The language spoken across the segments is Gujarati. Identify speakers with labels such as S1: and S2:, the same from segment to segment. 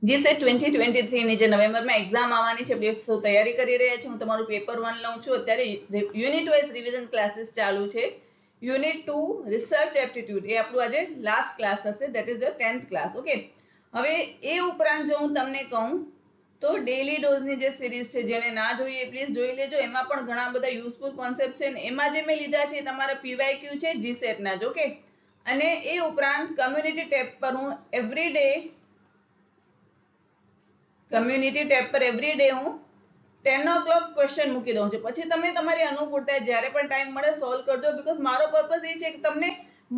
S1: જીસેટ 2023 ની જે નવેમ્બરમાં એક્ઝામ આવવાની છે, આપણે સૌ તૈયારી કરી રહ્યા છે. હું તમારું પેપર 1 લઉં છું. અત્યારે યુનિટ વાઇઝ રિવિઝન ક્લાસીસ ચાલુ છે. યુનિટ 2 રિસર્ચ એપ્ટિટ્યુડ એ આપણું આજે લાસ્ટ ક્લાસ થશે, that is the 10th class. Okay, હવે એ ઉપરાંત જો હું તમને કહું તો ડેલી ડોઝની જે સિરીઝ છે, જેને ના જોઈએ પ્લીઝ જોઈ લેજો. એમાં પણ ઘણા બધા યુઝફુલ કોન્સેપ્ટ છે. એમાં જે મેં લીધા છે તમારા પીવાયક્યુ છે જીસેટના જ. ઓકે, અને એ ઉપરાંત કમ્યુનિટી ટેબ પર હું કમ્યુનિટી ટેબ પર એવરી ડે હું 10 o'clock ક્વેશ્ચન મૂકી દઉં છું. પછી તમે તમારી અનુકૂળતા જ્યારે પણ ટાઈમ મળે સોલ્વ કરજો. બીકોઝ મારો પર્પઝ એ છે કે તમને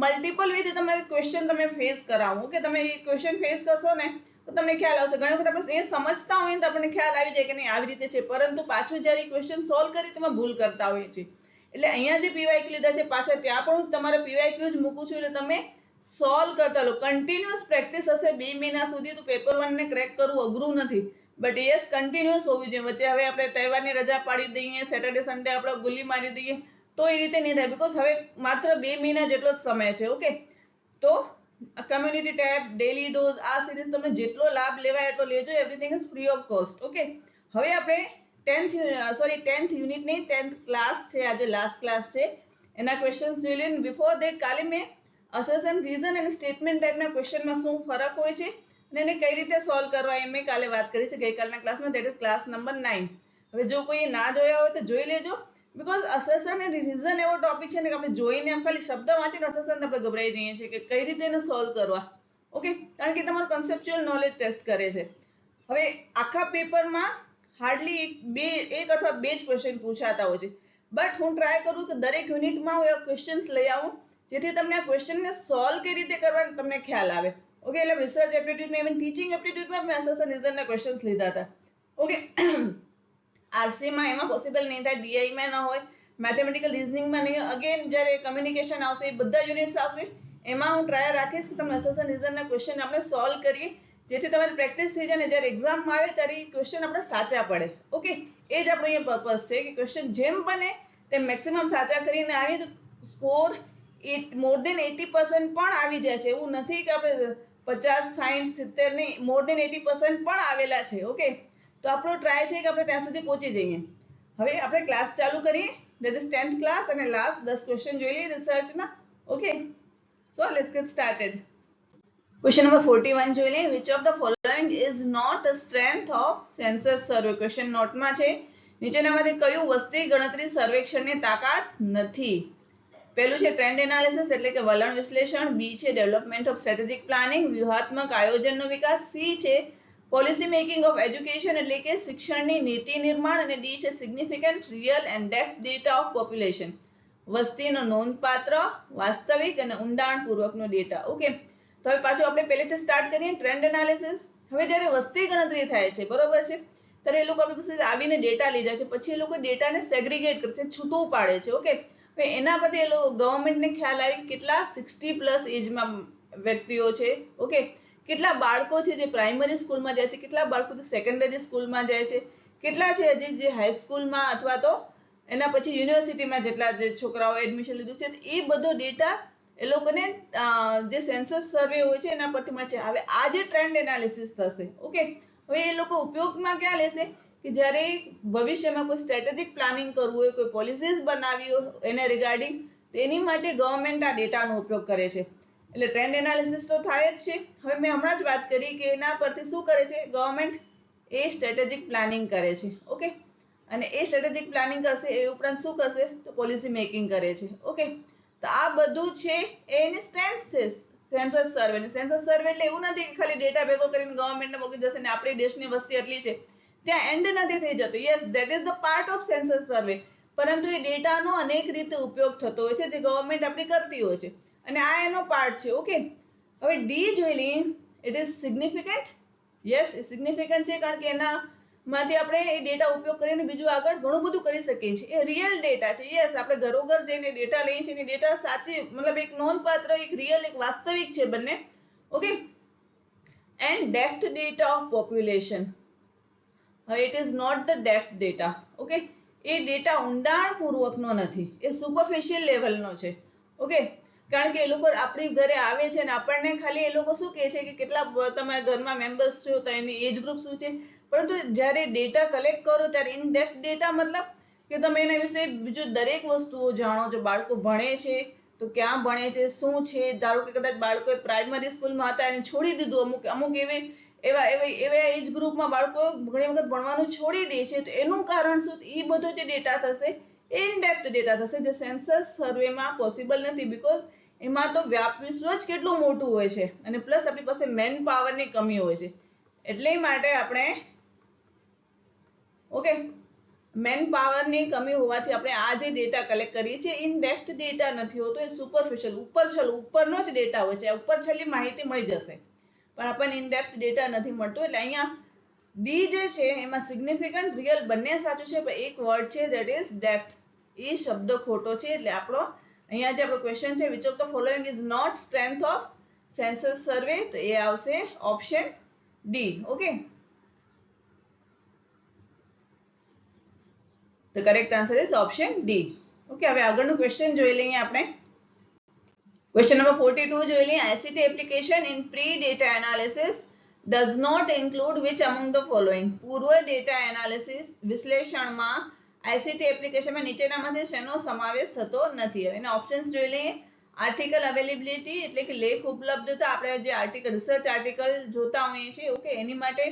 S1: મલ્ટિપલ વેથી તમારે ક્વેશ્ચન તમે ફેસ કરાવો. કે તમે એ ક્વેશ્ચન ફેસ કરશો ને તો તમને ખ્યાલ આવશે. ઘણી વખત આપણે એ સમજતા હોય ને તો આપણને ખ્યાલ આવી જાય કે નહીં આવી રીતે છે, પરંતુ પાછું જ્યારે ક્વેશ્ચન સોલ્વ કરી તેમાં ભૂલ કરતા હોઈએ છીએ. એટલે અહીંયા જે પીવાયક્યુ લીધા છે પાછા ત્યાં પણ હું તમારે પીવાયક્યુ જ મૂકું છું. એટલે તમે સોલ્વ કરતા લો. કન્ટિન્યુઅસ પ્રેક્ટિસ હશે 2 મહિના સુધી તો પેપર 1 ને ક્રેક કરવું અઘરું નથી. બટ યસ, કન્ટિન્યુઅસ હોવી જોઈએ. વચ્ચે હવે આપણે તહેવારની રજા પાડી દઈએ, સેટરડે સન્ડે આપણે ગુલ્લી મારી દઈએ તો એ રીતે નહીં થાય. બીકોઝ હવે માત્ર 2 મહિના જેટલો જ સમય છે. ઓકે, તો કમ્યુનિટી ટેબ, ડેલી ડોઝ, આ સિરીઝ તમે જેટલો લાભ લેવાય એટલો લેજો. Everything is free of cost. Okay, હવે આપણે 10th યુનિટની 10th ક્લાસ છે, આજે લાસ્ટ ક્લાસ છે, એના ક્વેશ્ચન્સ જોઈ લઈએ. બિફોર ધેટ કાલે મેં અસેશન, રીઝન અને સ્ટેટમેન્ટ ટાઈપના ક્વેશ્ચનમાં શું ફરક હોય છે અને એને કઈ રીતે સોલ્વ કરવા એ મેં કાલે વાત કરી છે ગઈકાલના ક્લાસમાં. That is class number 9. હવે જો કોઈ ના જોયા હોય તો જોઈ લેજો. બીકોઝ અસેશન અને રીઝન એવો ટોપિક છે ને કે આપણે જોઈને આમ ખાલી શબ્દ વાંચીને અસેશન આપણે ગભરાઈ જઈએ છીએ કે કઈ રીતે એને સોલ્વ કરવા. ઓકે, કારણ કે તમારું કન્સેપ્ચ્યુઅલ નોલેજ ટેસ્ટ કરે છે. હવે આખા પેપરમાં હાર્ડલી એક અથવા બે જ ક્વેશ્ચન પૂછાતા હોય છે. બટ હું ટ્રાય કરું કે દરેક યુનિટમાં હું એવા ક્વેશ્ચન્સ લઈ આવું જેથી તમને આ ક્વેશ્ચનને સોલ્વ કઈ રીતે કરવા તમને ખ્યાલ આવે. ઓકે, એટલે રિસર્ચ એપ્ટિટ્યુડમાં ઇવન ટીચિંગ એપ્ટિટ્યુડમાં મેં અસેશન રીઝનના ક્વેશ્ચન્સ લીધા હતા. ઓકે, આરસીમાં એમાં પોસિબલ નહીં થાય, ડીઆઈમાં ન હોય, મેથેમેટિકલ રીઝનિંગમાં નહીં. અગેન જ્યારે કમ્યુનિકેશન આવશે, એ બધા યુનિટ્સ આવશે, એમાં હું ટ્રાય રાખીશ કે તમે અસેશન રીઝનના ક્વેશ્ચન આપણે સોલ્વ કરીએ જેથી તમારી પ્રેક્ટિસ થઈ જાય ને જ્યારે એક્ઝામમાં આવે ત્યારે એ ક્વેશ્ચન આપણે સાચા પડે. ઓકે, એ જ આપણો અહીંયા પર્પઝ છે કે ક્વેશ્ચન જેમ બને તેમ મેક્સિમમ સાચા કરીને આવીએ તો સ્કોર મોર દેન 80% પણ આવી જાય છે. એવું નથી કે આપણે 50, 60, 70 નહીં, મોર દેન 80% પણ આવેલા છે. ઓકે, તો આપણો ટ્રાય છે કે આપણે ત્યાં સુધી પહોંચી જઈએ. હવે આપણે ક્લાસ ચાલુ કરીએ. ધેટ ઇઝ 10th ક્લાસ અને લાસ્ટ 10 ક્વેશ્ચન જોઈ લઈએ રિસર્ચના. Okay, so let's get started. Question number 41 જોઈ લઈએ. Which of the following is not a strength of census survey. Question નોટમાં છે નીચેનામાંથી કયું વસ્તી ગણતરી સર્વેક્ષણની તાકાત નથી? પહેલું છે ટ્રેન્ડ એનાલિસિસ એટલે કે વલણ વિશ્લેષણ. બી છે ડેવલપમેન્ટ ઓફ સ્ટ્રેટેજિક પ્લાનિંગ, વ્યૂહાત્મક આયોજનનો વિકાસ. સી છે પોલિસી મેકિંગ ઓફ એજ્યુકેશન એટલે કે શિક્ષણની નીતિ નિર્માણ. અને ડી છે significant real and depth data of population, વસ્તીનો નોંધપાત્ર, વાસ્તવિક અને ઊંડાણપૂર્વકનો ડેટા. ઓકે, તો હવે પાછું આપણે પહેલેથી સ્ટાર્ટ કરીએ. Trend analysis. હવે જ્યારે વસ્તી ગણતરી થાય છે, બરોબર છે, ત્યારે એ લોકો આપણી પાસે આવીને ડેટા લઈ જાય છે. પછી એ લોકો ડેટાને સેગ્રીગેટ કરે છે, છૂટું પાડે છે. ઓકે, હવે એના પરથી એ લોકો ગવર્મેન્ટને ખ્યાલ આવે કે કેટલા 60+ એજમાં વ્યક્તિઓ છે. ઓકે, કેટલા બાળકો છે જે પ્રાઇમરી સ્કૂલમાં જાય છે, કેટલા બાળકો સેકન્ડરી સ્કૂલમાં જાય છે, કેટલા છે હજી જે હાઈસ્કૂલમાં અથવા તો એના પછી યુનિવર્સિટીમાં જેટલા જે છોકરાઓ એડમિશન લીધું છે. એ બધો ડેટા એ લોકોને જે સેન્સસ સર્વે હોય છે એના પરથી મળે છે. હવે આ જે ટ્રેન્ડ એનાલિસિસ થશે. ઓકે, હવે એ લોકો ઉપયોગમાં ક્યાં લેશે કે જ્યારે ભવિષ્યમાં કોઈ સ્ટ્રેટેજિક પ્લાનિંગ કરવું હોય, કોઈ પોલિસીઝ બનાવવી હોય એને રિગાર્ડિંગ, તો એની માટે ગવર્મેન્ટ આ ડેટાનો ઉપયોગ કરે છે. એટલે ટ્રેન્ડ એનાલિસિસ તો થાય જ છે. હવે મેં હમણાં જ વાત કરી કે એના પરથી શું કરે છે ગવર્મેન્ટ? એ સ્ટ્રેટેજિક પ્લાનિંગ કરે છે. ઓકે, અને એ સ્ટ્રેટેજિક પ્લાનિંગ કરશે એ ઉપરાંત શું કરશે તો પોલિસી મેકિંગ કરે છે. ઓકે, તો આ બધું છે એની સ્ટ્રેન્થ છે સેન્સસ સર્વે. સેન્સસ સર્વે એટલે એવું નથી કે ખાલી ડેટા ભેગો કરીને ગવર્મેન્ટને મોકલી જશે ને આપણી દેશની વસ્તી એટલી છે ત્યાં એન્ડ નથી થઈ જતો. Yes, that is the part of census survey, પરંતુ એ ડેટાનો અનેક રીતે ઉપયોગ થતો હોય છે જે ગવર્મેન્ટ આપણી કરતી હોય છે અને આ એનો પાર્ટ છે. ઓકે, હવે ડી જોઈ લઈએ. It is significant. Yes, A significant છે કારણ કે એનામાંથી આપણે એ ડેટા ઉપયોગ કરીને બીજું આગળ ઘણું બધું કરી શકીએ છીએ. એ રિયલ ડેટા છે. યસ, આપણે ઘરોઘર જઈને ડેટા લઈએ છીએ અને ડેટા સાચી મતલબ એક નોંધપાત્ર, એક રિયલ, એક વાસ્તવિક છે બંને. Okay, and depth data of population. It is not the depth data. Okay, એ ડેટા ઊંડાણપૂર્વકનો નથી, એ સુપરફિશિયલ લેવલનો છે. ઓકે, કારણ કે એ લોકો આપણી ઘરે આવે છે ને આપણને ખાલી એ લોકો શું કહે છે કે કેટલા તમારા ઘરમાં મેમ્બર્સ છો તો એની એજ ગ્રુપ શું છે, પરંતુ જ્યારે ડેટા કલેક્ટ કરો ત્યારે ઇન ડેપ્થ ડેટા મતલબ કે તમે એના વિશે બીજું દરેક વસ્તુઓ જાણો છો. બાળકો ભણે છે તો ક્યાં ભણે છે, શું છે, ધારો કે કદાચ બાળકો પ્રાઇમરી સ્કૂલમાં હતા અને છોડી દીધું, અમુક એવા એજ ગ્રુપમાં બાળકો ઘણી વખત ભણવાનું છોડી દે છે, તો એનું કારણ શું, એ બધો જે ડેટા થશે ઇન ડેપ્થ ડેટા થશે, જે સેન્સસ સર્વેમાં પોસિબલ નથી, બીકોઝ એમાં તો વ્યાપ વિશ્વ જ કેટલું મોટું હોય છે અને પ્લસ આપણી પાસે મેન પાવરની કમી હોય છે. એટલે માટે આપણે ઓકે મેન પાવરની કમી હોવાથી આપણે આ જે ડેટા કલેક્ટ કરીએ છીએ ઇન ડેપ્થ ડેટા નથી હોતો, એ સુપરફિશિયલ ઉપરનો જ ડેટા હોય છે. ઉપરછલ્લી માહિતી મળી જશે પણ આપણને ઇન ડેપ્થ ડેટા નથી મળતો. એટલે અહીંયા બી જે છે એમાં સિગ્નિફિકન્ટ રિયલ બંને સાચું છે, પણ એક વર્ડ છે ધેટ ઇઝ ડેપ્થ, એ શબ્દ ખોટો છે. એટલે આપણો અહીંયા જે આપણો ક્વેશ્ચન છે which of the following is not strength of census survey, તો એ આવશે option D. Okay, the correct answer is option D. Okay, હવે આગળનું ક્વેશ્ચન જોઈ લઈએ આપણે. ક્વેશ્ચન નંબર 42 જોઈ લઈએ. ICT application in pre data analysis does not include which among the following? પૂર્વ ડેટા એનાલિસિસ વિશ્લેષણમાં આઈસીટી એપ્લિકેશનમાં નીચેનામાંથી શેનો સમાવેશ થતો નથી? હવે એના ઓપ્શન્સ જોઈ લઈએ. આર્ટિકલ અવેલેબિલિટી એટલે કે લેખ ઉપલબ્ધતા, આપણે જે આર્ટિકલ રિસર્ચ આર્ટિકલ જોતા હોઈએ છીએ ઓકે એની માટે.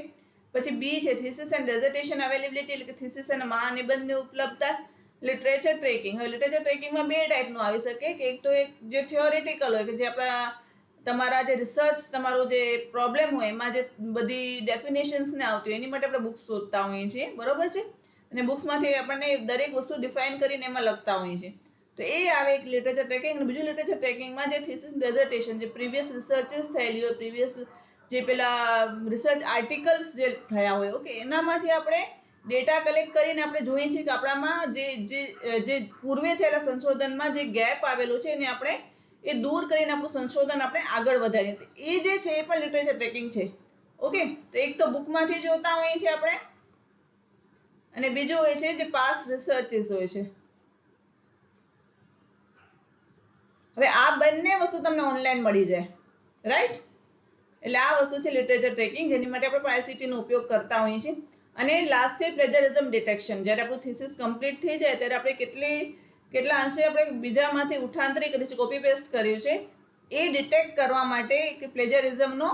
S1: પછી બી છે થીસિસ એન્ડ ડિસર્ટેશન અવેલેબિલિટી એટલે કે થીસિસ અને મહાનિબંધની ઉપલબ્ધતા. લિટરેચર ટ્રેકિંગ, હવે લિટરેચર ટ્રેકિંગમાં બે ટાઈપનું આવી શકે કે એક તો એક જે થિયોરિટિકલ હોય કે જે આપણા તમારા જે રિસર્ચ તમારો જે પ્રોબ્લેમ હોય એમાં જે બધી ડેફિનેશન્સ ને આવતી હોય એની માટે આપણે બુક્સ શોધતા હોઈએ છીએ, બરોબર છે, અને બુક્સમાંથી આપણને દરેક વસ્તુ ડિફાઇન કરીને એમાં લખતા હોઈએ છીએ, તો એ આવે એક લિટરેચર ટ્રેકિંગ. અને બીજું લિટરેચર ટ્રેકિંગમાં જે થીસિસ ડિસર્ટેશન જે પ્રીવિયસ રિસર્ચિસ થયેલી હોય, પ્રીવિયસ જે પેલા રિસર્ચ આર્ટિકલ્સ જે થયા હોય ઓકે એનામાંથી આપણે ડેટા કલેક્ટ કરીને આપણે જોઈએ છીએ કે આપણામાં જે પૂર્વે થયેલા સંશોધનમાં જે ગેપ આવેલો છે એને આપણે એ દૂર કરીને આપણું સંશોધન આપણે આગળ વધારીએ, એ જે છે એ પણ લિટરેચર ટ્રેકિંગ છે. ઓકે, તો એક તો બુકમાંથી જોતા હોઈએ છીએ આપણે અને બીજું હોય છે જે પાસ્ટ રિસર્ચિસ હોય છે. હવે આ બંને વસ્તુ તમને ઓનલાઈન મળી જાય, રાઈટ? એટલે આ વસ્તુ છે લિટરેચર ટ્રેકિંગ, જેની માટે આપણે આઈસીટી નો ઉપયોગ કરતા હોઈએ છીએ. અને લાસ્ટ છે પ્લેજરિઝમ ડિટેક્શન. જ્યારે આપણું થીસિસ કમ્પ્લીટ થઈ જાય ત્યારે આપણે કેટલા અંશે આપણે બીજામાંથી ઉઠાંતરી કરી છે, કોપી પેસ્ટ કર્યું છે, એ ડિટેક્ટ કરવા માટે એક પ્લેજરિઝમનો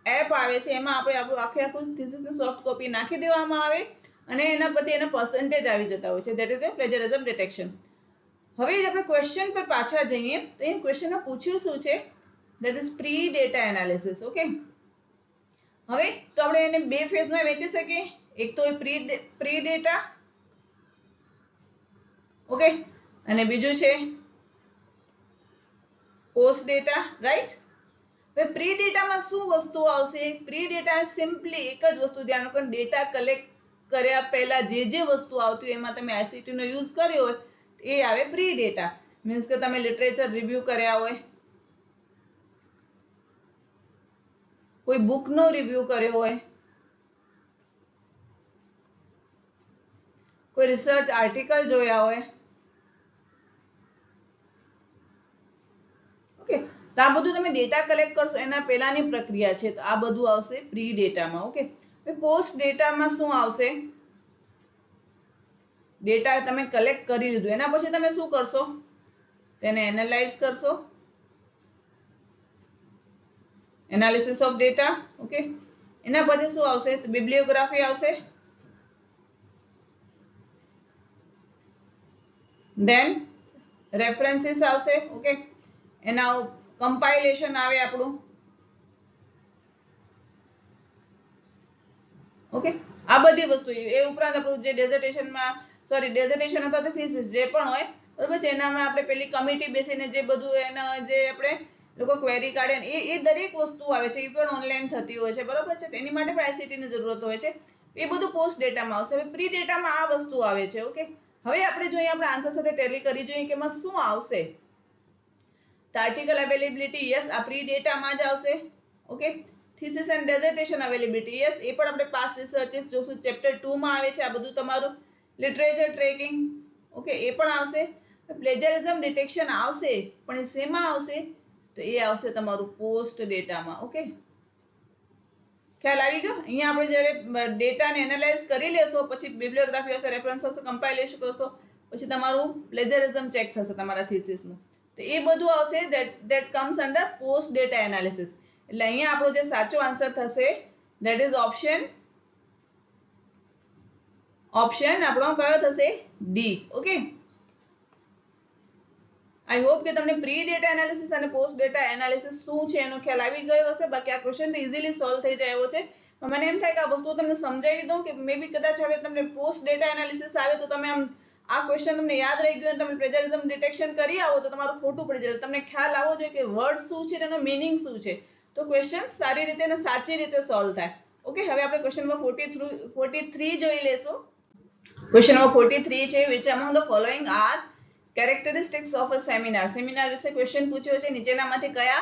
S1: એપ આવે છે. એમાં આપણે આપણું આખું થીસિસની સોફ્ટ કોપી નાખી દેવામાં આવે અને એના પરથી એના પર્સન્ટેજ આવી જતા હોય છે, ધેટ ઇઝ પ્લેજરિઝમ ડિટેક્શન. હવે આપણે ક્વેશ્ચન પર પાછા જઈએ તો એ ક્વેશ્ચનમાં પૂછ્યું શું છે, that is pre data analysis. Okay, હવે તો આપણે એને બે ફેઝમાં વહેંચી શકીએ. એક તો પ્રી ડેટા ઓકે અને બીજું છે પોસ્ટ ડેટા, રાઈટ? હવે પ્રી ડેટામાં શું વસ્તુ આવશે? પ્રી ડેટા સિમ્પલી એક જ વસ્તુ ધ્યાન રાખો, ડેટા કલેક્ટ કર્યા પહેલા જે વસ્તુ આવતી હોય એમાં તમે આઈસીટી નો યુઝ કર્યો હોય એ આવે પ્રી ડેટા. મીન્સ કે તમે લિટરેચર રિવ્યુ કર્યા હોય, કોઈ બુકનો રિવ્યુ કર્યો હોય, કોઈ રિસર્ચ આર્ટિકલ જોયા હોય ઓકે, તો આ બધું તમે ડેટા કલેક્ટ કરશો એના પહેલાની પ્રક્રિયા છે, તો આ બધું આવશે પ્રી ડેટામાં. ઓકે, પોસ્ટ ડેટામાં શું આવશે? ડેટા તમે કલેક્ટ કરી લીધું એના પછી તમે શું કરશો? તેને એનાલાઇઝ કરશો, એનાલિસિસ ઓફ ડેટા. ઓકે, એના પછી શું આવશે? તો બિબ્લિયોગ્રાફી આવશે, ધેન રેફરન્સીસ આવશે. ઓકે, એના કમ્પાઇલેશન આવે આપણું. ઓકે, આ બધી વસ્તુ એ ઉપરાંત આપણું જે ડેઝર્ટેશન અથવા તો થીસિસ જે પણ હોય બરોબર છે એનામાં આપણે પેલી કમિટી બેસીને જે બધું એના જે આપણે લોકો ક્વેરી કાઢે એ દરેક વસ્તુ આવે છે, એ પણ ઓનલાઈન થતી હોય છે, બરોબર છે, એની માટે પણ આઈસીટી ની જરૂરત હોય છે. એ બધું પોસ્ટ ડેટામાં આવશે. હવે પ્રી ડેટામાં આ વસ્તુ આવે છે. ઓકે, હવે આપણે જોઈએ આપણે આન્સર સાથે ટેલી કરી જોઈએ કે એમાં શું આવશે. તો આર્ટિકલ અવેલેબિલિટી યસ, આ પ્રી ડેટામાં જ આવશે. Okay, thesis and dissertation availability yes, એ પણ આપણે પાસ્ટ રિસર્ચિસ જોશું, ચેપ્ટર 2 માં આવે છે આ બધું તમારું. લિટરેચર ટ્રેકિંગ ઓકે એ પણ આવશે. પ્લેજરિઝમ ડિટેક્શન આવશે પણ એ શેમાં આવશે? તો એ આવશે તમારું પોસ્ટ ડેટામાં. ઓકે, ખ્યાલ આવી ગયો? અહીંયા આપણે જ્યારે ડેટાને એનાલાઇઝ કરી લેશો, પછી બિબ્લિયોગ્રાફી હશે, રેફરન્સ હશે, કમ્પાઇલેશન કરશો, પછી તમારું પ્લેજરિઝમ ચેક થશે તમારા થીસિસનું. તો એ બધું આવશે that comes under post data analysis. એટલે અહીંયા આપણો જે સાચો આન્સર થશે that is ઓપ્શન આપણો કયો થશે? ડી. ઓકે, આઈ હોપ કે તમને પ્રી ડેટા એનાલિસિસ અને પોસ્ટ ડેટા એનાલિસિસ શું છે એનો ખ્યાલ આવી ગયો હશે. બાકી આ ક્વેશ્ચન તો ઇઝીલી સોલ્વ થઈ જાય એવો છે. મને એમ થાય કે આ વસ્તુ તમને સમજાવી દઉં કે મે બી કદાચ હવે તમને પોસ્ટ ડેટા એનાલિસિસ આવે તો તમે આમ આ ક્વેશ્ચન તમને યાદ રહી ગયો અને તમે પ્લેજરિઝમ ડિટેક્શન કરી આવો તો તમારું ખોટું પડી જાય. તમને ખ્યાલ આવવો જોઈએ કે વર્ડ શું છે એનો મીનિંગ શું છે, તો ક્વેશ્ચન સારી રીતે અને સાચી રીતે સોલ્વ થાય. ઓકે, હવે આપણે ક્વેશ્ચન નંબર 43 જોઈ લેશું. ક્વેશ્ચન નંબર 43 છે, which among the following are characteristics of a seminar. Seminar વિશે ક્વેશ્ચન પૂછ્યો છે, નીચેનામાંથી કયા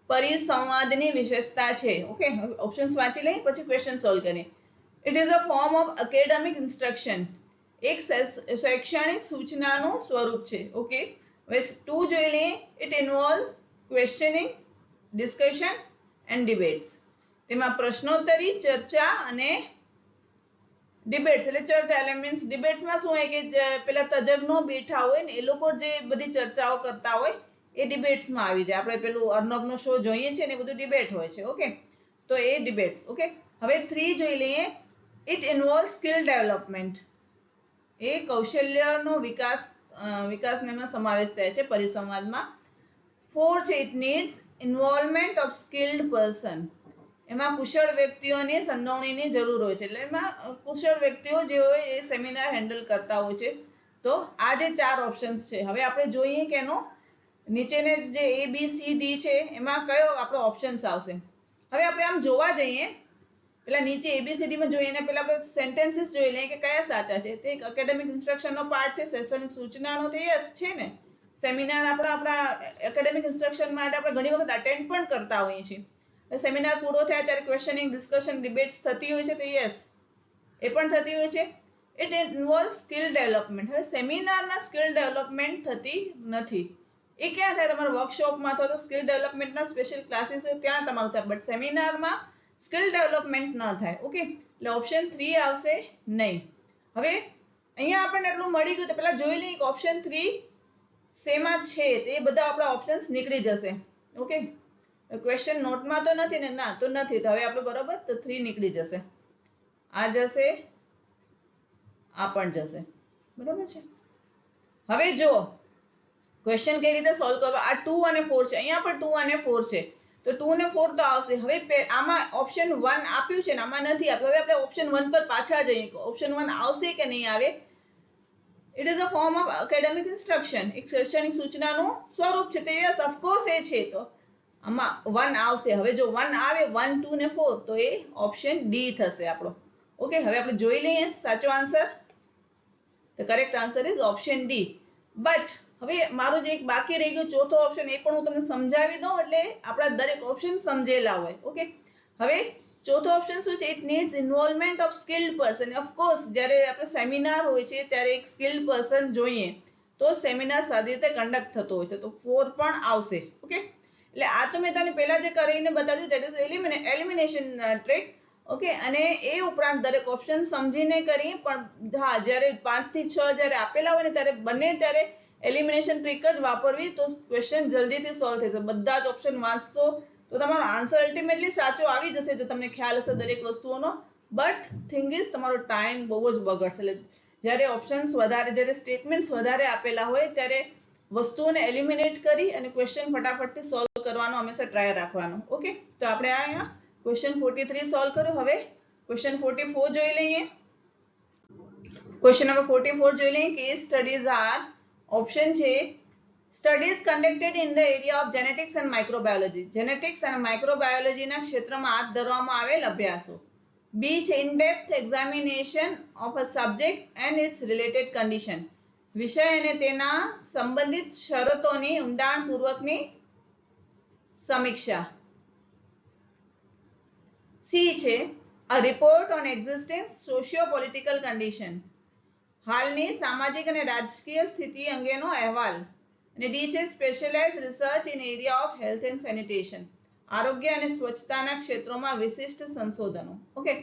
S1: પરિસંવાદની વિશેષતા છે? ઓકે, ઓપ્શન્સ વાંચી લઈએ પછી ક્વેશ્ચન સોલ્વ કરીએ. It is a form of academic instruction. એક શૈક્ષણિક સૂચનાનું સ્વરૂપ છે. ઓકે, હવે 2 જોઈ લઈએ. It ઇન્વોલ્વ્સ questioning, discussion and debates. તેમાં પ્રશ્નોત્તરી, ચર્ચા અને ડિબેટ્સ એટલે ચર્ચા એટલે મીન્સ ડિબેટ્સમાં શું હોય કે પેલા તજજ્ઞો બેઠા હોય ને એ લોકો જે બધી ચર્ચાઓ કરતા હોય એ ડિબેટ્સમાં આવી જાય. આપણે પેલું અર્નબનો શો જોઈએ છે ને એ બધું ડિબેટ હોય છે. ઓકે, તો એ ડિબેટ્સ. ઓકે, હવે 3 જોઈ લઈએ. It involve skill development. એ કૌશલ્યનો વિકાસનો એમાં સમાવેશ થાય છે પરિસંવાદમાં. 4 છે, it needs involvement of skilled person. એમાં કુશળ વ્યક્તિઓની સંડોવણીની જરૂર હોય છે. એટલે એમાં કુશળ વ્યક્તિઓ જે હોય એ સેમિનાર હેન્ડલ કરતા હોય છે. તો આ જે 4 ઓપ્શન્સ છે, હવે આપણે જોઈએ કે એનો નીચેને જે A B C D છે એમાં કયો આપણો ઓપ્શન્સ આવશે. હવે આપણે આમ જોવા જઈએ, પેલા નીચે ABCD માં જોઈએ ને પેલા આપણે સેન્ટેન્સીસ જોઈ લઈએ કે કયા સાચા છે. તે એક એકેડેમિક ઇન્સ્ટ્રક્શનનો પાર્ટ છે, શૈક્ષણિક સૂચનાનો તો યસ છે ને. સેમિનાર આપણા એકેડેમિક ઇન્સ્ટ્રક્શન માટે આપણે ઘણી વખત અટેન્ડ પણ કરતા હોઈએ છીએ. સેમિનાર પૂરો થાય ત્યારે ક્વેશ્ચનિંગ, ડિસ્કશન, ડિબેટ્સ થતી હોય છે તો યસ એ પણ થતી હોય છે. It involve skill development. હવે સેમિનારમાં સ્કિલ ડેવલપમેન્ટ થતી નથી. એ ક્યાં થાય? તમારા વર્કશોપમાં અથવા તો સ્કિલ ડેવલપમેન્ટના સ્પેશિયલ ક્લાસીસ હોય ત્યાં તમારું થાય, બટ સેમિનારમાં સ્કિલ ડેવલપમેન્ટ ન થાય. ઓકે, એટલે ઓપ્શન 3 આવશે નહીં. હવે અહીંયા આપણને એટલું મળી ગયું તો પેલા જોઈ લઈએ કે ઓપ્શન 3 શેમાં છે. તે બધા આપણા ઓપ્શન્સ નીકળી જશે. ઓકે, ક્વેશ્ચન નોટમાં તો નથી ને? ના, તો નથી. તો હવે આપણે બરોબર તો 3 નીકળી જશે. આ જશે, આ પણ જશે. બરોબર છે. હવે જો ક્વેશ્ચન કઈ રીતે સોલ્વ કરવા, આ 2 અને 4 છે, અહીંયા પણ 2 અને 4 છે તો 2 અને 4 તો આવશે. હવે આમાં ઓપ્શન 1 આપ્યું છે ને આમાં નથી આપ્યું. હવે આપણે ઓપ્શન 1 પર પાછા જઈએ. ઓપ્શન 1 આવશે કે નહીં આવે? It is a form of academic instruction. એક શૈક્ષણિક સૂચનાનું સ્વરૂપ છે. તો યસ ઓફકોર્સ એ છે. તો આમાં 1 આવશે. હવે જો 1 આવે, 1, 2 ને 4 તો એ ઓપ્શન ડી થશે આપણો. ઓકે, હવે આપણે જોઈ લઈએ સાચો answer. The correct answer is option D. But હવે મારો જે એક બાકી રહી ગયો ચોથો ઓપ્શન એ પણ હું તમને સમજાવી દઉં એટલે આપણા દરેક ઓપ્શન સમજેલા હોય. ઓકે, હવે ચોથો ઓપ્શન શું છે? It needs involvement of skilled person. Of course જ્યારે આપણે સેમિનાર હોય છે ત્યારે એક સ્કિલ્ડ પર્સન જોઈએ તો સેમિનાર સારી રીતે કન્ડક્ટ થતો હોય છે. તો 4 પણ આવશે. ઓકે, એટલે આ તો મેં તમને પહેલા જે કરીને બતાવ્યું that is elimination trick. Okay, અને એ ઉપરાંત દરેક ઓપ્શન સમજીને કરી. પણ હા, જ્યારે 5 થી 6 જ્યારે આપેલા હોય ને ત્યારે બંને ત્યારે એલિમિનેશન ટ્રીક જ વાપરવી તો ક્વેશ્ચન જલ્દીથી સોલ્વ થઈ જશે. બધા જ ઓપ્શન વાંચશો તો તમારો આન્સર અલ્ટિમેટલી સાચો આવી જશે જો તમને ખ્યાલ હશે દરેક વસ્તુઓનો. બટ થિંગ ઇઝ તમારો ટાઈમ બહુ જ બગડશે. એટલે જ્યારે ઓપ્શન્સ વધારે, જ્યારે સ્ટેટમેન્ટ્સ વધારે આપેલા હોય ત્યારે વસ્તુઓને એલિમિનેટ કરી અને ક્વેશ્ચન ફટાફટથી સોલ્વ કરવાનો હંમેશા ટ્રાય રાખવાનો. ઓકે, તો આપણે અહીંયા ક્વેશ્ચન 43 સોલ્વ કર્યો. હવે ક્વેશ્ચન 44 જોઈ લઈએ. ક્વેશ્ચન નંબર 44 જોઈ લઈએ. કેસ સ્ટડીઝ આર, ઓપ્શન છે studies conducted in the area of genetics and microbiology. જેનેટિક્સ અને માઇક્રોબાયોલોજીના ક્ષેત્રમાં હાથ ધરવામાં આવેલ અભ્યાસો. બી છે in depth examination of a subject and its related condition. વિષય અને તેના સંબંધિત શરતોની ઊંડાણપૂર્વકની સમીક્ષા. સી છે a report on existing sociopolitical condition. હાલની સામાજિક અને રાજકીય સ્થિતિ અંગેનો અહેવાલ. અને ડી છે specialise research in area of health and sanitation, આરોગ્ય અને સ્વચ્છતાના ક્ષેત્રોમાં વિશિષ્ટ સંશોધનો. ઓકે,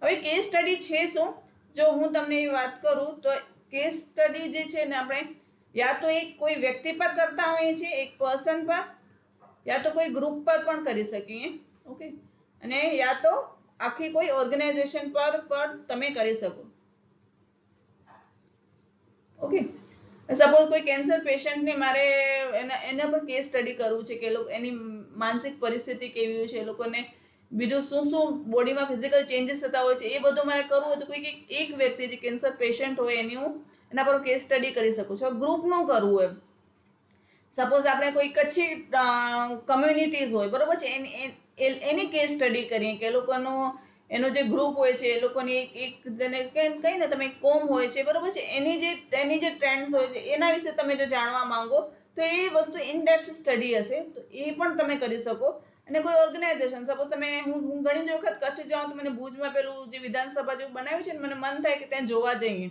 S1: હવે કેસ સ્ટડી છે શું? જો હું તમને એ વાત કરું તો કેસ સ્ટડી જે છે ને આપણે યા તો એક કોઈ વ્યક્તિ પર કરતા હોઈએ છીએ, એક પર્સન પર, યા તો કોઈ ગ્રુપ પર પણ કરી શકીએ. ઓકે, અને યા તો આખી કોઈ ઓર્ગેનાઇઝેશન પર પણ તમે કરી શકો. ઓકે, સપોઝ કોઈ કેન્સર પેશન્ટને મારે એના પર કેસ સ્ટડી કરવું છે કે એની માનસિક પરિસ્થિતિ કેવી છે, એ લોકોને બીજું શું શું બોડીમાં ફિઝિકલ ચેન્જીસ થતા હોય છે, એ બધું મારે કરવું હોય તો કોઈ એક વ્યક્તિ જે કેન્સર પેશન્ટ હોય એની હું એના પર કેસ સ્ટડી કરી શકું છું. ગ્રુપનું કરવું હોય, સપોઝ આપણે કોઈ કચ્છી કમ્યુનિટીઝ હોય, બરોબર છે, એની કેસ સ્ટડી કરીએ કે એ લોકોનો એનો જે ગ્રુપ હોય છે, એ લોકોની એક જેને કઈ ને તમે કોમ હોય છે, બરોબર છે, એની જે ટ્રેન્ડ્સ હોય છે એના વિશે તમે જો જાણવા માંગો તો એ વસ્તુ ઇન ડેપ્થ સ્ટડી હશે, તો એ પણ તમે કરી શકો. અને કોઈ ઓર્ગેનાઇઝેશન, સપોઝ તમે હું ઘણી જ વખત કચ્છ જાઉં તો મને ભુજમાં પેલું જે વિધાનસભા જેવું બનાવ્યું છે ને, મને મન થાય કે ત્યાં જોવા જઈએ,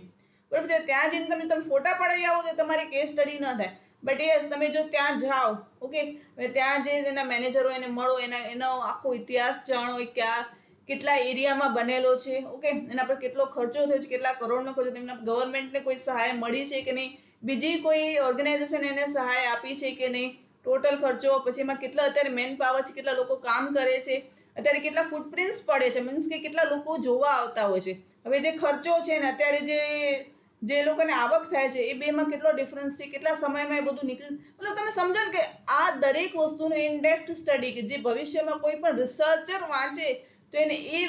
S1: બરોબર છે, ત્યાં જઈને તમે ફોટા પડાવી આવો તો તમારી કેસ સ્ટડી ન થાય. બટ યસ, તમે જો ત્યાં જાઓ, ઓકે, ત્યાં જે એના મેનેજર હોય એને મળો, એનો આખો ઇતિહાસ જાણો, કેટલા એરિયામાં બનેલો છે, ઓકે, એના પર કેટલો ખર્ચો થયો છે, કેટલા કરોડનો ખર્ચો, તેમના ગવર્મેન્ટને કોઈ સહાય મળી છે કે નહીં, બીજી કોઈ ઓર્ગેનાઇઝેશન એને સહાય આપી છે કે નહીં, ટોટલ ખર્ચો, પછી એમાં કેટલા અત્યારે મેન પાવર છે, કેટલા લોકો કામ કરે છે, અત્યારે કેટલા ફૂટપ્રિન્ટ્સ પડે છે, મીન્સ કે કેટલા લોકો જોવા આવતા હોય છે. હવે જે ખર્ચો છે ને અત્યારે જે લોકોને આવક થાય છે એ બેમાં કેટલો ડિફરન્સ છે, કેટલા સમયમાં એ બધું નીકળી, મતલબ તમે સમજો ને કે આ દરેક વસ્તુનું ઇન ડેપ્થ સ્ટડી, કે જે ભવિષ્યમાં કોઈ પણ રિસર્ચર વાંચે તો એને એ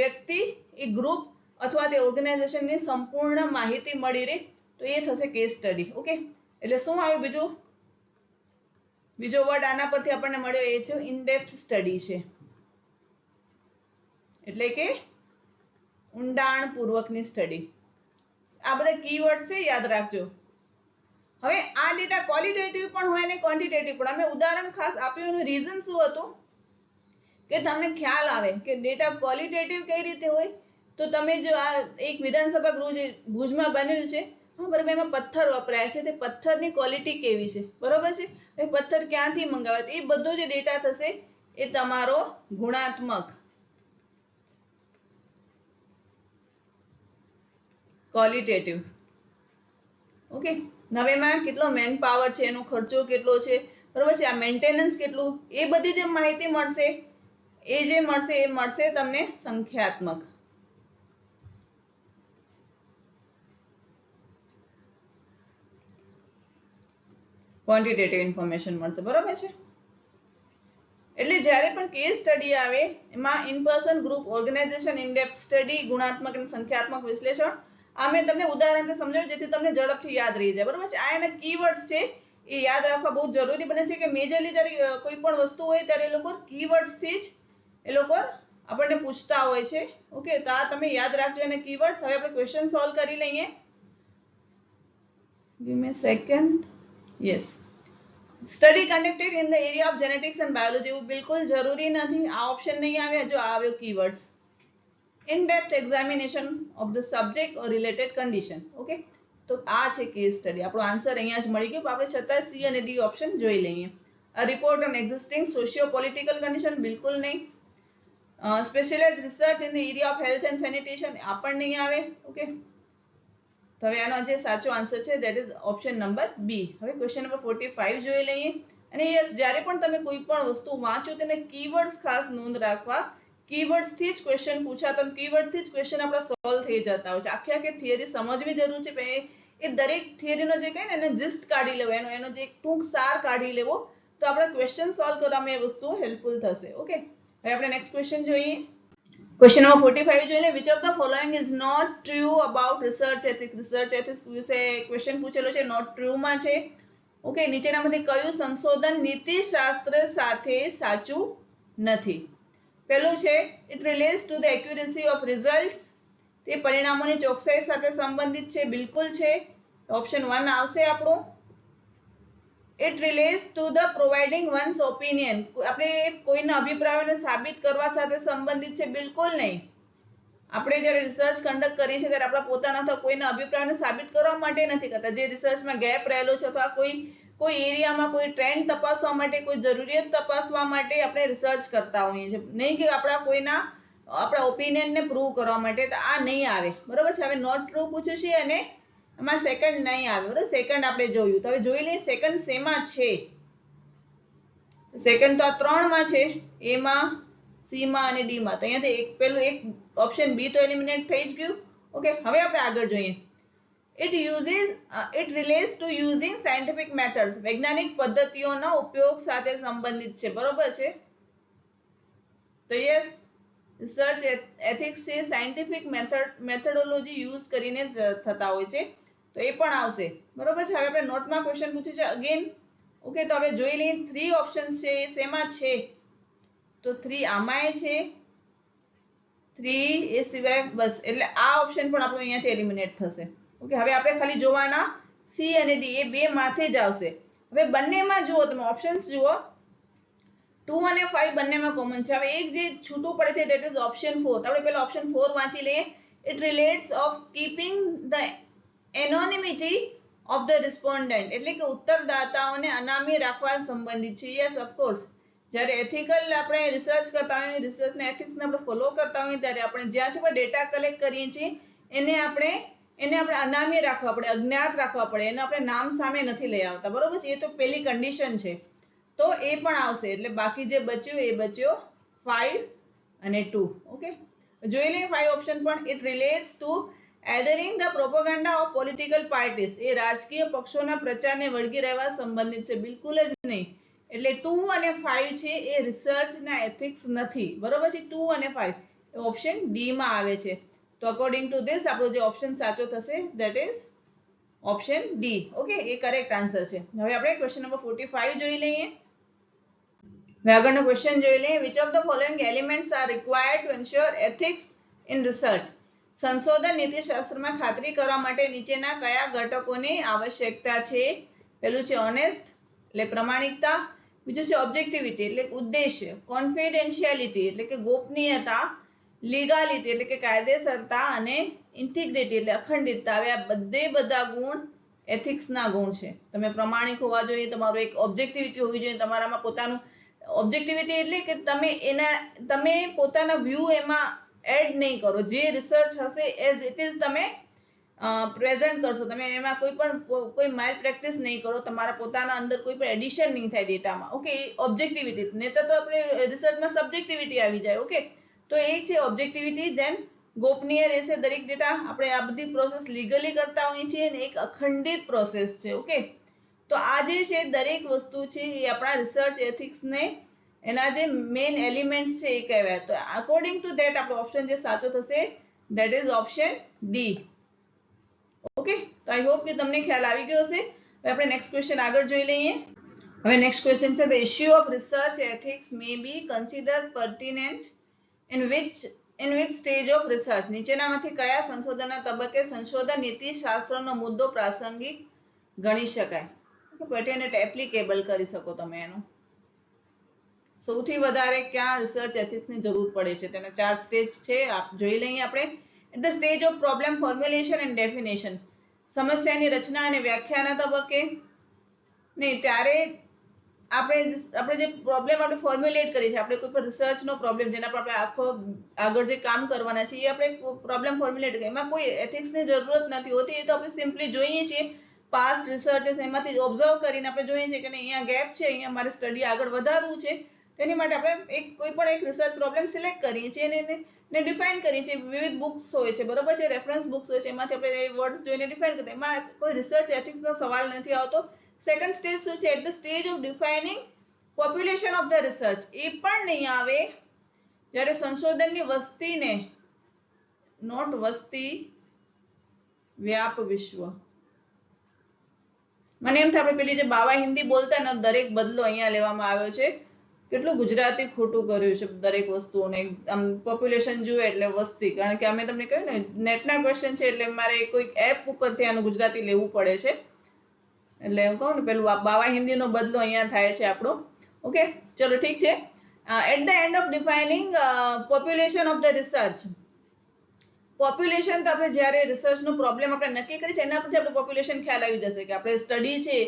S1: વ્યક્તિ, એ ગ્રુપ અથવા તે ઓર્ગેનાઇઝેશનની સંપૂર્ણ માહિતી મળી રહે, તો એ થશે કેસ સ્ટડી. ઓકે, એટલે શું આવ્યું બીજો વર્ડ આના પરથી આપણને મળ્યો, એ છે ઇન ડેપ્થ સ્ટડી છે, એટલે કે ઊંડાણપૂર્વકની સ્ટડી. આ બધા કીવર્ડ છે, યાદ રાખજો. હવે આ ડેટા ક્વોલિટેટિવ પણ હોય અને ક્વોન્ટિટેટિવ પણ. અમે ઉદાહરણ ખાસ આપ્યું, એનું રીઝન શું હતું કે તમને ખ્યાલ આવે કે ડેટા ક્વોલિટેટિવ કઈ રીતે હોય. તો તમે જો આ એક વિધાનસભા ગૃહ જે ભુજમાં બનેલું છે, બરાબર, એમાં પથ્થર વપરાય છે, તે પથ્થરની ક્વોલિટી કેવી છે, બરોબર છે, એ પથ્થર ક્યાંથી મંગાવ્યા, એ બધો જે ડેટા થશે એ તમારો ગુણાત્મક ક્વોલિટેટિવ. ઓકે, નવેમાં કેટલો મેન પાવર છે, એનો ખર્ચો કેટલો છે, બરોબર છે, આ મેન્ટેનન્સ કેટલું, એ બધી જે માહિતી મળશે એ મળશે તમને સંખ્યાત્મક. ક્વોન્ટિટેટિવ ઇન્ફોર્મેશન મળશે, બરોબર છે. એટલે જ્યારે પણ કેસ સ્ટડી આવે એમાં in person, group, organisation, in depth study, ગુણાત્મક અને સંખ્યાત્મક વિશ્લેષણ, આ મેં તમને ઉદાહરણથી સમજાવ્યું જેથી તમને ઝડપથી યાદ રહી જાય, બરોબર છે. આ એના કીવર્ડ્સ છે, એ યાદ રાખવા બહુ જરૂરી બને છે કે મેજરલી જ્યારે કોઈ પણ વસ્તુ હોય ત્યારે એ લોકો કીવર્ડ્સથી જ એ લોકો આપણને પૂછતા હોય છે. ઓકે, તો આ તમે યાદ રાખજો એના કીવર્ડ્સ. હવે આપણે ક્વેશ્ચન સોલ્વ કરી લઈએ. Give me a second. Yes. Study conducted in the area of genetics and biology, એવું બિલકુલ જરૂરી નથી. આ ઓપ્શન નહીં આવે, જો આવ્યો keywords. In depth examination of the subject or related condition. Okay, તો આ છે કેસ સ્ટડી. આપણો આન્સર અહીંયા જ મળી ગયો, આપણે છતાં સી અને ડી ઓપ્શન જોઈ લઈએ. અ report on existing socio political condition, બિલકુલ નહીં. Specialise research in the area of health and sanitation, આ પણ નહીં આવે. ઓકે, તો હવે આનો જે સાચો આન્સર છે that is option number B. હવે ક્વેશ્ચન નંબર 45 જોઈ લઈએ. અને યસ, જ્યારે પણ તમે કોઈ પણ વસ્તુ વાંચો તેને કીવર્ડ્સ ખાસ નોંધ રાખવા. કીવર્ડ્સ થી જ ક્વેશ્ચન પૂછાતો, કીવર્ડ થી જ ક્વેશ્ચન આપણા સોલ્વ થઈ જતા હોય છે. આખી થિયરી સમજવી જરૂર છે. એ દરેક થિયરીનો જે કહે ને એને જીસ્ટ કાઢી લેવો, એનો જે ટૂંક સાર કાઢી લેવો, તો આપણે ક્વેશ્ચન સોલ્વ કરવામાં એ વસ્તુ હેલ્પફુલ થશે. ઓકે, હવે આપણે નેક્સ્ટ ક્વેશ્ચન જોઈએ. ક્વેશ્ચન નંબર 45 જોઈએ. Which of the following is not true about research ethics. Research ethics વિશે ક્વેશ્ચન પૂછેલો છે, નોટ ટ્રુ માં છે. ઓકે, નીચેનામાંથી કયું સંશોધન નીતિશાસ્ત્ર સાથે સાચું નથી? પહેલું છે it relates to the accuracy of results, તે પરિણામોની ચોકસાઈ સાથે સંબંધિત છે, બિલકુલ છે, ઓપ્શન 1 આવશે આપણું. It relates to the providing once opinion, આપણે કોઈના અભિપ્રાયોને સાબિત કરવા સાથે સંબંધિત છે, બિલકુલ નહીં. આપણે જ્યારે રિસર્ચ કન્ડક્ટ કરીએ છીએ ત્યારે આપણા પોતાના અથવા કોઈના અભિપ્રાયોને સાબિત કરવા માટે નથી કરતા. જે રિસર્ચમાં ગેપ રહેલો છે અથવા કોઈ કોઈ એરિયામાં કોઈ ટ્રેન્ડ તપાસવા માટે, કોઈ જરૂરિયાત તપાસવા માટે આપણે રિસર્ચ કરતા હોઈએ છીએ, નહીં કે આપણા ઓપિનિયનને પ્રૂવ કરવા માટે. તો આ નહીં આવે, બરોબર છે. હવે નોટ ટ્રુ પૂછ્યું છે અને એમાં સેકન્ડ નહીં આવે, બરોબર. સેકન્ડ આપણે જોયું, તો હવે જોઈ લઈએ સેકન્ડ શેમાં છે. સેકન્ડ તો આ 3 માં છે, A માં, C માં અને D માં. તો અહીંયાથી પેલું એક ઓપ્શન B તો એલિમિનેટ થઈ જ ગયું. ઓકે, હવે આપણે આગળ જોઈએ. It relates to using scientific methods. વૈજ્ઞાનિક પદ્ધતિઓના ઉપયોગ સાથે સંબંધિત છે, બરોબર છે. તો યસ, રિસર્ચ એથિક્સ છે સાયન્ટિફિક મેથોડોલોજી યુઝ કરીને થતા હોય છે, તો એ પણ આવશે, બરોબર છે. હવે આપણે નોટમાં ક્વેશ્ચન પૂછ્યું છે અગેન. ઓકે, તો આપણે જોઈ લઈએ 3 ઓપ્શન્સ છે, એ શેમાં છે. તો 3 આમાંય છે, 3 એ સિવાય બસ, એટલે આ ઓપ્શન પણ આપણો અહીંયાથી એલિમિનેટ થશે. ઓકે, હવે આપણે ખાલી જોવાના C અને D, એ બે માથે જ આવશે. હવે બંનેમાં જુઓ, તમે ઓપ્શન્સ જુઓ, 2 અને 5 બંનેમાં કોમન છે. હવે એક જે છૂટું પડે છે that is ઓપ્શન 4. આપણે પહેલા ઓપ્શન 4 વાંચી લઈએ. It relates of keeping the anonymity of the respondent. એટલે કે ઉત્તરદાતાઓને અનામી રાખવા સંબંધિત છે. Yes, of course. જ્યારે એથિકલ આપણે રિસર્ચ કરતા હોઈએ, રિસર્ચના એથિક્સને આપણે ફોલો કરતા હોઈએ, ત્યારે આપણે જ્યાંથી પણ ડેટા કલેક્ટ કરીએ છીએ એને આપણે અનામી રાખવા પડે, અજ્ઞાત રાખવા પડે. એને આપણે નામ સામે નથી લઈ આવતા, બરોબર છે. એ તો પહેલી કન્ડિશન છે, તો એ પણ આવશે. એટલે બાકી જે બચ્યું એ બચ્યો 5 અને 2. ઓકે, જોઈ લઈએ 5 ઓપ્શન પણ. It relates to adhering the propaganda of political parties. એ રાજકીય પક્ષોના પ્રચારને વળગી રહેવા સંબંધિત છે, બિલકુલ જ નહીં. એટલે 2 અને 5 છે એ રિસર્ચના એથિક્સ નથી, બરોબર છે. 2 અને 5 એ ઓપ્શન ડી માં આવે છે. તો અકોર્ડિંગ ટુ ધીસ આપણો જે ઓપ્શન સાચો થશે that is option D. Okay, A correct answer છે. હવે આપણે ક્વેશ્ચન નંબર 45 જોઈ લઈએ. હવે આગળનો ક્વેશ્ચન જોઈ લઈએ. Which of the following elements are required to ensure ethics in research. સંશોધન નીતિશાસ્ત્રમાં ખાતરી કરવા માટે નીચેના કયા ઘટકોની આવશ્યકતા છે. પહેલું છે ઓનેસ્ટ, એટલે પ્રમાણિકતા. બીજું છે ઓબ્જેક્ટિવિટી, એટલે ઉદ્દેશ્ય. કોન્ફિડેન્શિયાલિટી, એટલે કે ગોપનીયતા. લીગાલિટી, એટલે કે કાયદેસરતા. અને ઇન્ટિગ્રિટી, એટલે અખંડિતતા. હવે આ બધા ગુણ એથિક્સના ગુણ છે. તમે પ્રમાણિક હોવા જોઈએ, તમારું એક ઓબ્જેક્ટિવિટી હોવી જોઈએ, તમારામાં પોતાનું ઓબ્જેક્ટિવિટી, એટલે કે તમે પોતાના વ્યૂ એમાં એડ નહીં કરો. જે રિસર્ચ હશે એઝ ઇટ ઇઝ તમે પ્રેઝન્ટ કરશો. તમે એમાં કોઈ માઇલ પ્રેક્ટિસ નહીં કરો, તમારા પોતાના અંદર કોઈ પણ એડિશન નહીં થાય ડેટામાં. ઓકે, ઓબ્જેક્ટિવિટી. નહીં તો આપણે રિસર્ચમાં સબ્જેક્ટિવિટી આવી જાય. ઓકે, તો એ છે ઓબ્જેક્ટિવિટી. ધેન ગોપનીય રહેશે દરેક ડેટા. આપણે આ બધી પ્રોસેસ લીગલી કરતા હોઈએ છીએ અને એક અખંડિત પ્રોસેસ છે. ઓકે, તો આ જે છે દરેક વસ્તુ છે એ આપણા રિસર્ચ એથિક્સને એના જે મેઇન એલિમેન્ટ્સ છે એ કહેવાય. તો અકોર્ડિંગ ટુ ધેટ આપણો ઓપ્શન જે સાચો થશે that is option D. Okay, તો આઈ હોપ કે તમને ખ્યાલ આવી ગયો હશે. હવે આપણે નેક્સ્ટ ક્વેશ્ચન આગળ જોઈ લઈએ. હવે નેક્સ્ટ ક્વેશ્ચન છે the issue of research ethics may be considered pertinent in which stage of research. નીચેનામાંથી કયા સંશોધનના તબક્કે સંશોધન નીતિશાસ્ત્રનો મુદ્દો પ્રાસંગિક ગણી શકાય. pertinent એપ્લિકેબલ કરી શકો તમે એનો. સૌથી વધારે ક્યાં રિસર્ચ એથિક્સની જરૂર પડે છે, તેના 4 સ્ટેજ છે, આપ જોઈ લઈએ આપણે. At the stage of problem formulation and definition. સમસ્યાની રચના અને વ્યાખ્યાના તબક્કે નહીં, ત્યારે આપણે જે પ્રોબ્લેમ આપણે ફોર્મ્યુલેટ કરીએ છીએ, આપણે કોઈ પણ રિસર્ચનો પ્રોબ્લેમ જેના પર આપણે આગળ જે કામ કરવાના છે એ આપણે પ્રોબ્લેમ ફોર્મ્યુલેટ કરીએ, એમાં કોઈ એથિક્સની જરૂરત નથી હોતી. એ તો આપણે સિમ્પલી જોઈએ છીએ પાસ્ટ રિસર્ચેસ, એમાંથી ઓબ્ઝર્વ કરીને આપણે જોઈએ છીએ કે અહીંયા ગેપ છે, અહીંયા મારે સ્ટડી આગળ વધારવું છે. તેની માટે આપણે કોઈ પણ એક રિસર્ચ પ્રોબ્લેમ સિલેક્ટ કરીએ છીએ અને એને ડિફાઇન કરીએ છીએ. વિવિધ બુક્સ હોય છે, બરોબર છે, રેફરન્સ બુક્સ હોય છે, એમાંથી આપણે વર્ડ્સ જોઈને ડિફાઇન કરીએ. એમાં કોઈ રિસર્ચ એથિક્સનો સવાલ નથી આવતો. સેકન્ડ સ્ટેજ શું છે? At the stage of defining population of the research. એ પણ નહીં આવે જ્યારે સંશોધનની વસ્તીને, નોટ વસ્તી, વ્યાપ વિશ્વ. મને એમ થાય આપણે પેલી જે બાવા હિન્દી બોલતા ને દરેક બદલો અહીંયા લેવામાં આવ્યો છે. કેટલું ગુજરાતી ખોટું કર્યું છે દરેક વસ્તુઓને. આમ પોપ્યુલેશન જુએ એટલે વસ્તી, કારણ કે અમે તમને કહ્યું ને નેટના ક્વેશ્ચન છે એટલે મારે કોઈક એપ ઉપરથી આનું ગુજરાતી લેવું પડે છે. એટલે એમ કહું ને પેલું બાવા હિન્દીનો બદલો અહીંયા થાય છે આપણો. ઓકે, ચલો ઠીક છે. At the end of defining population of the research. Population તો આપણે જ્યારે રિસર્ચનો પ્રોબ્લેમ આપણે નક્કી કરી છે એના પરથી આપણે પોપ્યુલેશન ખ્યાલ આવી જશે કે આપણે સ્ટડી છે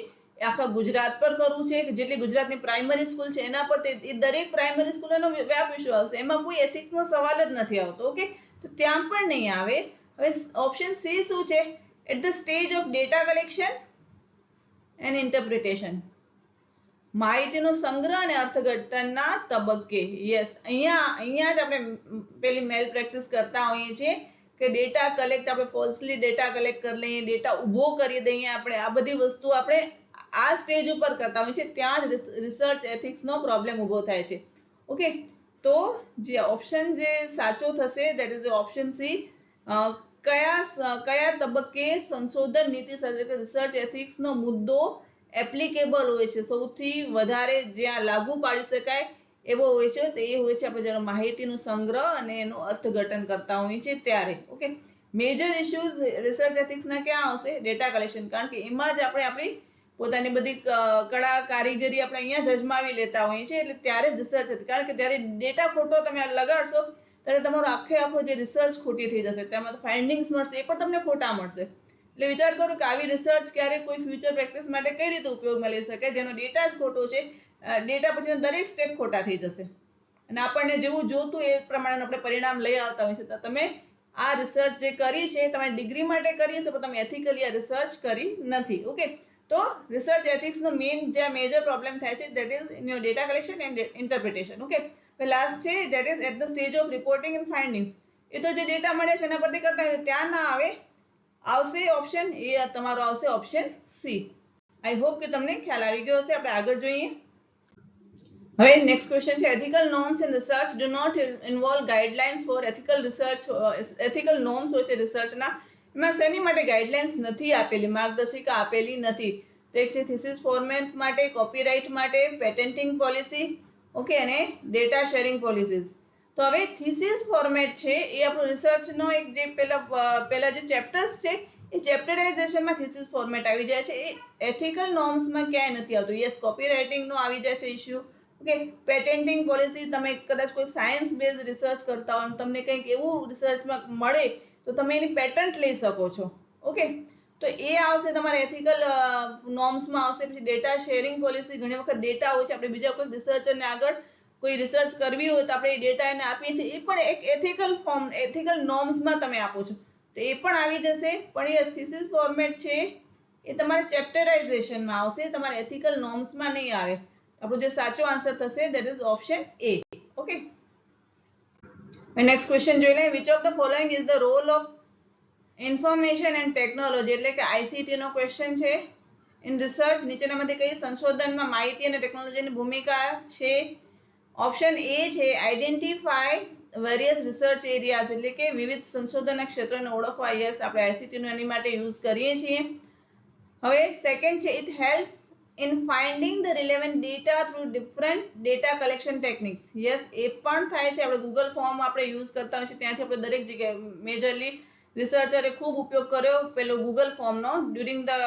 S1: આખા ગુજરાત પર કરવું છે કે જેટલી ગુજરાતની પ્રાઇમરી સ્કૂલ છે એના પર એ દરેક પ્રાઇમરી સ્કૂલનો વ્યાપ ઇસ્યુ આવશે, એમાં કોઈ એથિક્સનો સવાલ જ નથી આવતો. ઓકે, તો ત્યાં પણ નહીં આવે. હવે ઓપ્શન સી શું છે? At the stage of data collection and interpretation, માહિતીનો સંગ્રહ અને અર્થઘટનના તબક્કે. યસ, અહીંયા જ આપણે પેલી મેલ પ્રેક્ટિસ કરતા હોઈએ છીએ કે ડેટા કલેક્ટ, આપણે ફોલ્સલી ડેટા કલેક્ટ કરી લઈએ, ડેટા ઊભો કરી દઈએ, આપણે આ બધી વસ્તુ આપણે આ સ્ટેજ ઉપર કરતા હોઈએ છીએ, ત્યાં જ રિસર્ચ એથિક્સનો પ્રોબ્લેમ ઊભો થાય છે. ઓકે, તો જે ઓપ્શન જે સાચો થશે ધેટ ઇઝ ઓપ્શન સી. કયા તબક્કે સંશોધન નીતિ રિસર્ચ એથિક્સનો મુદ્દો એપ્લિકેબલ હોય છે, સૌથી વધારે જ્યાં લાગુ પાડી શકાય એવો હોય છે, તો એ હોય છે આપણે જ્યારે માહિતીનું સંગ્રહ અને એનું અર્થઘટન કરતા હોઈએ છીએ ત્યારે. ઓકે, મેજર ઇશ્યુઝ રિસર્ચ એથિક્સના ક્યાં આવશે? ડેટા કલેક્શન, કારણ કે એમાં જ આપણે આપણી પોતાની બધી કળા કારીગરી આપણે અહીંયા જ અજમાવી લેતા હોઈએ છીએ, એટલે ત્યારે જ રિસર્ચ, કારણ કે ત્યારે ડેટા ખોટો તમે લગાડશો ત્યારે તમારો આખો જે રિસર્ચ ખોટી થઈ જશે, તેમાં તો ફાઇન્ડિંગ્સ મળશે એ પણ તમને ખોટા મળશે. એટલે વિચાર કરો કે આવી રિસર્ચ ક્યારેક કોઈ ફ્યુચર પ્રેક્ટિસ માટે કઈ રીતે ઉપયોગમાં લઈ શકે, જેનો ડેટા જ ખોટો છે, ડેટા પછી દરેક સ્ટેપ ખોટા થઈ જશે અને આપણને જેવું જોતું એ પ્રમાણે આપણે પરિણામ લઈ આવતા હોય છે. તો તમે આ રિસર્ચ જે કરી છે તમારી ડિગ્રી માટે કરી છે, પણ તમે એથિકલી આ રિસર્ચ કરી નથી. ઓકે, તો રિસર્ચ એથિક્સનો મેઇન જે મેજર પ્રોબ્લેમ થાય છે that is in your data collection and interpretation. Okay, last છે that is at the stage of reporting and findings. એ તો જે ડેટા મળે છે એના પરથી કરતા ત્યાં ના આવે, આવશે ઓપ્શન એ, તમારો આવશે ઓપ્શન સી. આઈ હોપ કે તમને ખ્યાલ આવી ગયો હશે. આપણે આગળ જોઈએ. હવે નેક્સ્ટ ક્વેશ્ચન છે, ethical norms in research do not involve guidelines for ethical research. Ethical norms હોય છે રિસર્ચના, એમાં શેની માટે ગાઈડલાઇન્સ નથી આપેલી, માર્ગદર્શિકા આપેલી નથી? તો એક છે થીસિસ ફોર્મેટ માટે, કોપીરાઇટ માટે, પેટેન્ટિંગ પોલિસી, ઓકે, અને ડેટા શેરિંગ પોલિસીસ. તો હવે થીસિસ ફોર્મેટ છે એ આપણું રિસર્ચનો એક જે પેલા જે ચેપ્ટર્સ છે એ ચેપ્ટરાઇઝેશનમાં થીસિસ ફોર્મેટ આવી જાય છે, એ એથિકલ નોર્મ્સમાં ક્યાંય નથી આવતું. યસ, કોપીરાઇટિંગનો આવી જાય છે ઇશ્યુ. ઓકે, પેટેન્ટિંગ પોલિસી, તમે કદાચ કોઈ સાયન્સ બેઝ રિસર્ચ કરતા હો, તમને કંઈક એવું રિસર્ચમાં મળે તો તમે એની પેટન્ટ લઈ શકો છો. ઓકે, તો એ આવશે તમારા એથિકલ નોર્મ્સમાં આવશે. પછી ડેટા શેરિંગ પોલિસી, ઘણી વખત ડેટા હોય છે, આપણે બીજા કોઈ રિસર્ચરને આગળ કોઈ રિસર્ચ કરવી હોય તો આપણે એ ડેટા એને આપીએ છીએ, એ પણ એક એથિકલ નોર્મ્સમાં તમે આપો છો, તો એ પણ આવી જશે. પણ એ થીસિસ ફોર્મેટ છે એ તમારે ચેપ્ટરાઇઝેશનમાં આવશે, તમારા એથિકલ નોર્મ્સમાં નહીં આવે. આપણો જે સાચો આન્સર થશે that is option A. Okay, next question જોઈ લઈએ. Which of the following is the role of information and technology, એટલે કે આઈસીટી નો ક્વેશ્ચન છે. ઇન રિસર્ચ, નીચેનામાંથી કઈ સંશોધનમાં માહિતી અને ટેકનોલોજીની ભૂમિકા છે? ઓપ્શન એ છે આઈડેન્ટિફાય વેરિયસ રિસર્ચ એરિયાઝ, એટલે કે વિવિધ સંશોધનના ક્ષેત્રોને ઓળખવા. યસ, આપણે આઈસીટી નો એની માટે યુઝ કરીએ છીએ. હવે સેકન્ડ છે it helps in finding the relevant data through different data collection techniques. Yes, એ પણ થાય છે. આપણે ગૂગલ ફોર્મ આપણે યુઝ કરતા હોઈએ છીએ, ત્યાંથી આપણે દરેક જગ્યાએ મેજરલી રિસર્ચરે ખૂબ ઉપયોગ કર્યો પેલો ગૂગલ ફોર્મનો during the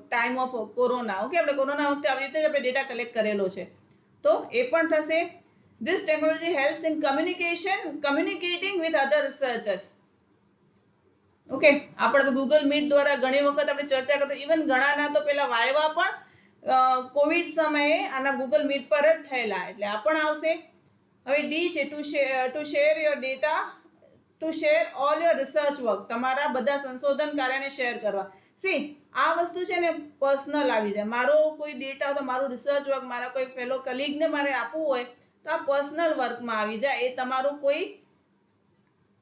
S1: time of corona. Okay, આપણે કોરોના વખતે આવી રીતે જ આપણે ડેટા કલેક્ટ કરેલો છે, તો એ પણ થશે. This technology helps in communicating with other researchers. Okay, આપણે ગૂગલ મીટ દ્વારા ઘણી વખત આપણે ચર્ચા કરતા, ઇવન ઘણાના તો પેલા વાયવા પણ કોવિડ સમયે આના ગૂગલ મીટ પર જ થયેલા, એટલે આ પણ આવશે. હવે ડી છે two share your data, two share all your research work, તમારા બધા સંશોધન કાર્યને શેર કરવા. સી, આ વસ્તુ છે ને પર્સનલ આવી જાય. મારો કોઈ ડેટા તો મારું રિસર્ચ વર્ક મારા કોઈ ફેલો કલીગને મારે આપવું હોય તો આ પર્સનલ વર્કમાં આવી જાય. એ તમારું કોઈ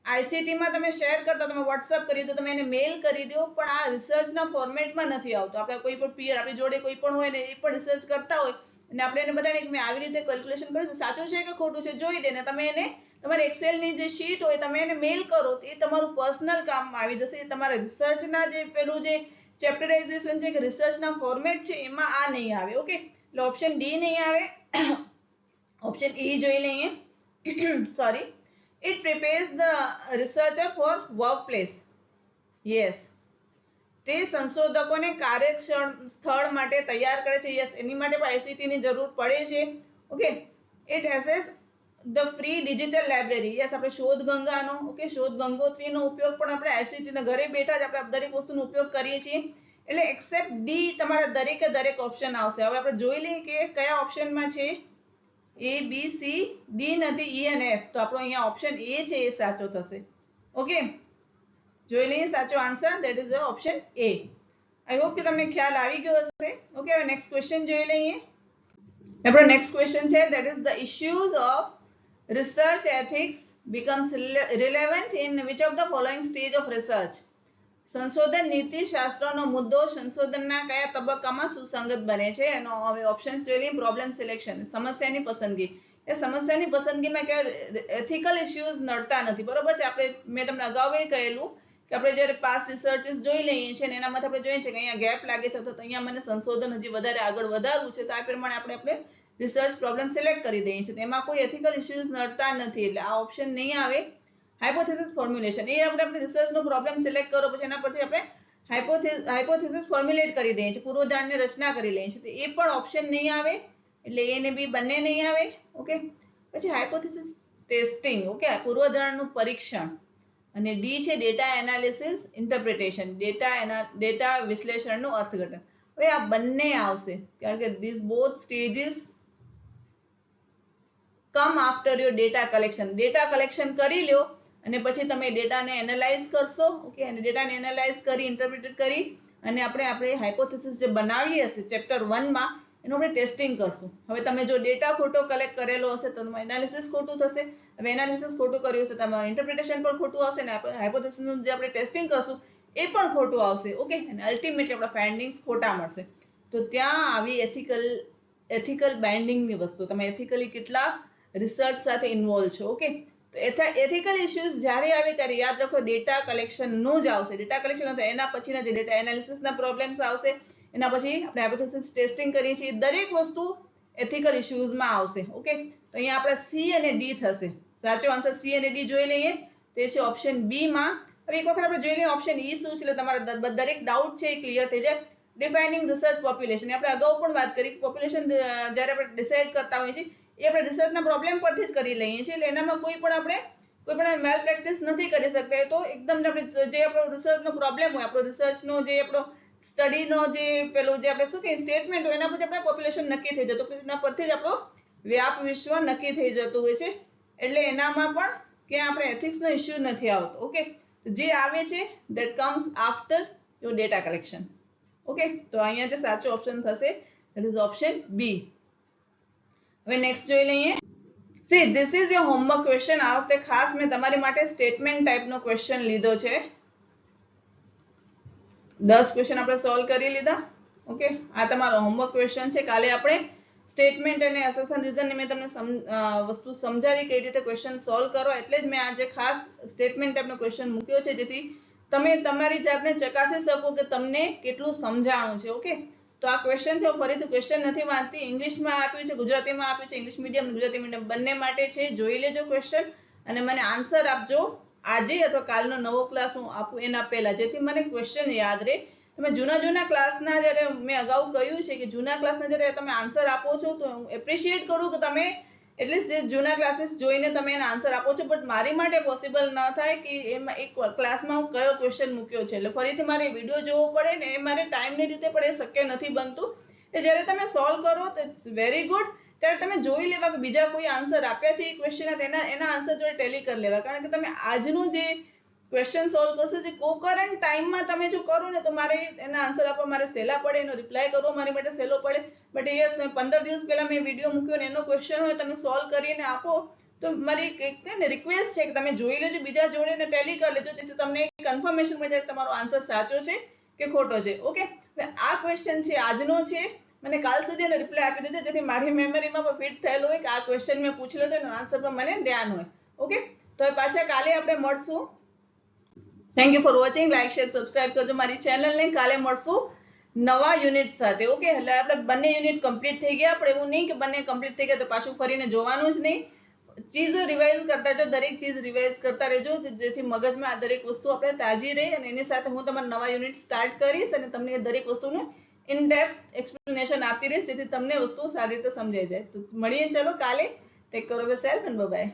S1: આઈસીટી માં તમે શેર કરતા, તમે વોટ્સઅપ કરી દો, તમે એને મેલ કરી દો, પણ આ રિસર્ચના ફોર્મેટમાં નથી આવતો. આપણે કોઈ પણ પીયર આપણી જોડે કોઈ પણ હોય ને એ પણ રિસર્ચ કરતા હોય અને આપણે એને બધાને મેં આવી રીતે કેલ્ક્યુલેશન કર્યું છે, સાચું છે કે ખોટું છે જોઈ દે, ને તમે એને તમારી એક્સેલની જે શીટ હોય તમે એને મેલ કરો, તો એ તમારું પર્સનલ કામમાં આવી જશે. એ તમારા રિસર્ચના જે પેલું જે ચેપ્ટરાઇઝેશન છે કે રિસર્ચના ફોર્મેટ છે એમાં આ નહીં આવે. ઓકે, એટલે ઓપ્શન ડી નહીં આવે. ઓપ્શન ઈ જોઈ લઈએ. Sorry, it prepares the researcher for workplace. Yes, તે સંશોધકોને કાર્યસ્થળ માટે તૈયાર કરે છે. યસ, એની માટે પણ આઈસીટી ની જરૂર પડે છે. Okay, it assess the free digital library. Yes, આપણે શોધ ગંગાનો, ઓકે, શોધ ગંગોત્રીનો ઉપયોગ પણ આપણે આઈસીટી ના ઘરે બેઠા જ આપણે દરેક વસ્તુનો ઉપયોગ કરીએ છીએ. એટલે એક્સેપ્ટ ડી તમારા દરેકે દરેક ઓપ્શન આવશે. હવે આપણે જોઈ લઈએ કે કયા ઓપ્શનમાં છે. એ બી સી ડી નથી, ઈ અને એફ. તો આપણો અહીંયા ઓપ્શન એ છે એ સાચો થશે. ઓકે, જોઈ લઈએ સાચો answer, that is option A. I hope કે તમને ખ્યાલ આવી ગયો હશે. ઓકે, હવે નેક્સ્ટ ક્વેશ્ચન જોઈ લઈએ. આપણો નેક્સ્ટ ક્વેશ્ચન છે that is the issues of research ethics becomes relevant in which of the following stage of research? સંશોધન નીતિ શાસ્ત્રનો મુદ્દો સંશોધનના કયા તબક્કામાં સુસંગત બને છે? એનો હવે ઓપ્શન્સ જોઈ લઈએ. પ્રોબ્લેમ સિલેક્શન, સમસ્યાની પસંદગી. એ સમસ્યાની પસંદગીમાં કે એથિકલ ઇશ્યુઝ નડતા નથી, બરોબર છે. મેં તમને અગાઉ એ કહેલું કે આપણે જ્યારે પાસ્ટ રિસર્ચિસ જોઈ લઈએ છીએ ને એનામાંથી આપણે જોઈએ છે કે અહીંયા ગેપ લાગે છે, તો અહીંયા મને સંશોધન હજી વધારે આગળ વધારવું છે, તો આ પ્રમાણે આપણે રિસર્ચ પ્રોબ્લેમ સિલેક્ટ કરી દઈએ છીએ. એમાં કોઈ એથિકલ ઇશ્યુઝ નડતા નથી, એટલે આ ઓપ્શન નહીં આવે. હાઇપોથેસિસ ફોર્મ્યુલેશન, એ આપણે રિસર્ચનો પ્રોબ્લેમ સિલેક્ટ કરો, પછી એના પરથી આપણે હાઇપોથેસિસ ફોર્મ્યુલેટ કરી દઈએ છીએ, પૂર્વધારણની રચના કરી લઈએ છીએ, તો એ પણ ઓપ્શન નહીં આવે. એટલે એ ને બી બંને નહીં આવે. ઓકે, પછી હાઇપોથેસિસ ટેસ્ટિંગ, ઓકે, પૂર્વધારણનું પરીક્ષણ. અને ડી છે ડેટા એનાલિસિસ ઇન્ટરપ્રિટેશન, ડેટા વિશ્લેષણનું અર્થઘટન. હવે આ બંને આવશે કારણ કે this both stages come after your data collection. Data collection કરી લ્યો અને પછી તમે ડેટાને એનાલાઇઝ કરશો. ઓકે, અને ડેટાને એનાલાઇઝ કરી ઇન્ટરપ્રિટેટ કરી અને આપણે હાઇપોથેસિસ જે બનાવી હશે ચેપ્ટર 1 માં એનું આપણે ટેસ્ટિંગ કરશું. હવે તમે જો ડેટા ખોટો કલેક્ટ કરેલો હશે તો તમારું એનાલિસિસ ખોટું થશે. હવે એનાલિસિસ ખોટું કર્યું હશે તમારું ઇન્ટરપ્રિટેશન પણ ખોટું આવશે અને હાઇપોથેસિસનું જે આપણે ટેસ્ટિંગ કરશું એ પણ ખોટું આવશે. ઓકે, અને અલ્ટિમેટલી આપણા ફાઇન્ડિંગ્સ ખોટા મળશે. તો ત્યાં આવી એથિકલ બાઇન્ડિંગની વસ્તુ, તમે એથિકલી કેટલા રિસર્ચ સાથે ઇન્વોલ્વ છો. ઓકે, તો એથિકલ ઇશ્યુઝ જ્યારે આવે ત્યારે યાદ રાખો ડેટા કલેક્શનનું જ આવશે. ડેટા કલેક્શન તો એના પછીના જે ડેટા એનાલિસિસના પ્રોબ્લેમ્સ આવશે, એના પછી આપણે હાઇપોથેસિસ ટેસ્ટિંગ કરીએ છીએ, દરેક વસ્તુ એથિકલ ઇશ્યુઝમાં આવશે. ઓકે, તો અહીંયા આપણે સી અને ડી થશે. સાચો આન્સર સી અને ડી જોઈ લઈએ, તે છે ઓપ્શન બી માં. હવે એક વખત આપણે જોઈ લઈએ ઓપ્શન ઈ શું છે, એટલે તમારા દરેક ડાઉટ છે એ ક્લિયર થઈ જાય. ડિફાઇનિંગ રિસર્ચ પોપ્યુલેશન, આપણે અગાઉ પણ વાત કરી, પોપ્યુલેશન જ્યારે આપણે ડિસાઇડ કરતા હોઈએ છીએ એ આપણે રિસર્ચના પ્રોબ્લેમ પરથી જ કરી લઈએ છીએ, એટલે એનામાં કોઈ પણ મેલ પ્રેક્ટિસ નથી કરી શકતા. તો એકદમ જે આપણો રિસર્ચનો પ્રોબ્લેમ હોય, આપણો રિસર્ચનો જે આપણો સ્ટડીનો જે પેલું જે આપણે શું કહીએ સ્ટેટમેન્ટ હોય, એના પછી આપણે પોપ્યુલેશન નક્કી થઈ જતું, એના પરથી જ આપણો વ્યાપ વિશ્વ નક્કી થઈ જતું હોય છે. એટલે એનામાં પણ ક્યાં આપણે એથિક્સનો ઇશ્યુ નથી આવતો. ઓકે, તો જે આવે છે that comes after your data collection. Okay, તો અહીંયા જે સાચો ઓપ્શન થશે ધેટ ઇઝ ઓપ્શન બી. હવે નેક્સ્ટ જોઈ લઈએ. See this is your homework question. આ વખતે ખાસ મેં તમારી માટે સ્ટેટમેન્ટ ટાઈપનો ક્વેશ્ચન લીધો છે. 10 ક્વેશ્ચન આપણે સોલ્વ કરી લીધા. ઓકે, આ તમારો હોમવર્ક ક્વેશ્ચન છે. કાલે આપણે સ્ટેટમેન્ટ અને અસર્શન રીઝન મેં તમને વસ્તુ સમજાવી કઈ રીતે ક્વેશ્ચન સોલ્વ કરો, એટલે જ મેં આજે ખાસ સ્ટેટમેન્ટ ટાઈપનો ક્વેશ્ચન મૂક્યો છે, જેથી તમે તમારી જાતને ચકાસી શકો કે તમને કેટલું સમજાણું છે. ઓકે, તો આ ક્વેશ્ચન છે, ફરીથી ક્વેશ્ચન નથી વાંચતી, ઇંગ્લિશમાં આપ્યું છે, ગુજરાતીમાં આપ્યું છે, ઇંગ્લિશ મીડિયમ ગુજરાતી મીડિયમ બંને માટે છે. જોઈ લેજો ક્વેશ્ચન અને મને આન્સર આપજો આજે અથવા કાલનો નવો ક્લાસ હું આપું એના પહેલા, જેથી મને ક્વેશ્ચન યાદ રહે. તમે જૂના ક્લાસના જ્યારે મેં અગાઉ કહ્યું છે કે જૂના ક્લાસના જ્યારે તમે આન્સર આપો છો તો હું એપ્રિશિએટ કરું કે તમે એટલીસ્ટ જે જૂના ક્લાસીસ જોઈને તમે એના આન્સર આપો છો, બટ મારી માટે પોસિબલ ન થાય કે એમાં એક ક્લાસમાં હું કયો ક્વેશ્ચન મૂક્યો છે, એટલે ફરીથી મારે વિડીયો જોવો પડે ને એ મારે ટાઈમની રીતે પણ એ શક્ય નથી બનતું. એટલે જ્યારે તમે સોલ્વ કરો તો ઇટ્સ વેરી ગુડ, ત્યારે તમે જોઈ લેવા કે બીજા કોઈ આન્સર આપ્યા છે એ ક્વેશ્ચન એના આન્સર જોડે ટેલી કરી લેવા, કારણ કે તમે આજનું જે ક્વેશ્ચન સોલ્વ કરશો જે કોકરન્ટ ટાઈમમાં તમે જો કરો ને તો મારે એના આન્સર આપવા મારે સહેલા પડે, એનો રિપ્લાય કરવો મારી માટે સહેલો પડે. બટ યસ, 15 દિવસ પહેલા મેં વિડીયો મૂક્યો ને એનો ક્વેશ્ચન હોય તમે સોલ્વ કરીને આપો તો મારી રિક્વેસ્ટ છે કે તમે જોઈ લેજો, બીજા જોડે ને ટેલી કરી લેજો, જેથી તમને કન્ફર્મેશન મળી જાય તમારો આન્સર સાચો છે કે ખોટો છે. ઓકે, આ ક્વેશ્ચન છે આજનો છે, મને કાલ સુધી એનો રિપ્લાય આપી દેજો, જેથી મારી મેમરીમાં પણ ફિટ થયેલો હોય કે આ ક્વેશ્ચન મેં પૂછેલો તો એનો આન્સર પર મને ધ્યાન હોય. ઓકે, તો પાછા કાલે આપણે મળશું. Thank you for watching. Like share subscribe કરજો મારી ચેનલને. કાલે મળશું નવા યુનિટ સાથે. ઓકે, એટલે આપણે બંને યુનિટ કમ્પ્લીટ થઈ ગયા, પણ એવું નહીં કે બંને કમ્પ્લીટ થઈ ગયા તો પાછું ફરીને જોવાનું જ નહીં. ચીજો રિવાઇઝ કરતા રહેજો, દરેક ચીજ રિવાઇઝ કરતા રહેજો, જેથી મગજમાં આ દરેક વસ્તુ આપણે તાજી રહે. અને એની સાથે હું તમારા નવા યુનિટ સ્ટાર્ટ કરીશ અને તમને દરેક વસ્તુનું ઇન ડેપ્થ એક્સપ્લેનેશન આપતી રહીશ, જેથી તમને વસ્તુ સારી રીતે સમજાઈ જાય. તો મળીએ ચલો કાલે. Take care of yourself and bye bye.